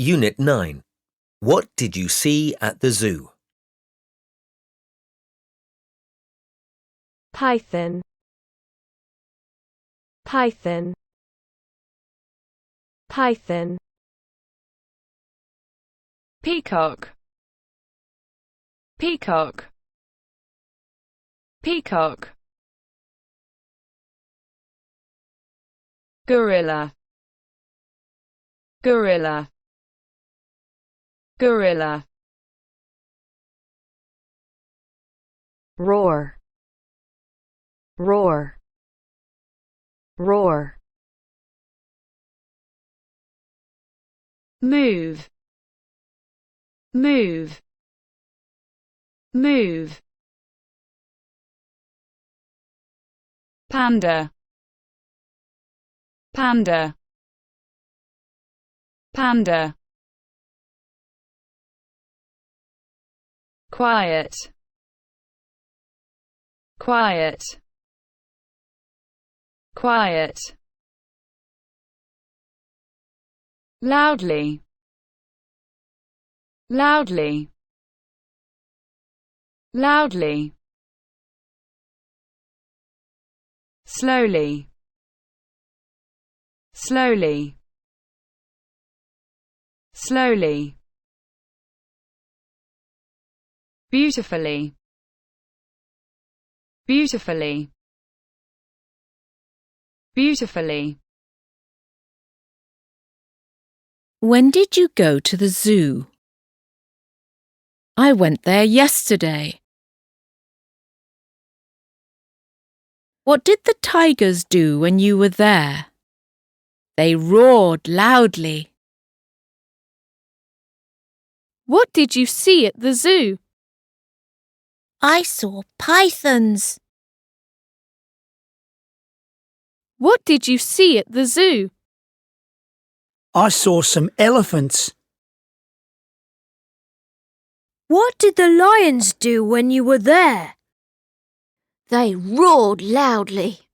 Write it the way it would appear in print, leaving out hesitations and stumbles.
Unit 9. What did you see at the zoo? Python, python, python. Peacock, peacock, peacock. Gorilla, gorilla, gorilla. Roar, roar, roar. Move, move, move. Panda, panda, panda. Quiet, quiet, quiet. Loudly, loudly, loudly. Slowly, slowly, slowly. Beautifully, beautifully, beautifully. When did you go to the zoo? I went there yesterday. What did the tigers do when you were there? They roared loudly. What did you see at the zoo? I saw pythons. What did you see at the zoo? I saw some elephants. What did the lions do when you were there? They roared loudly.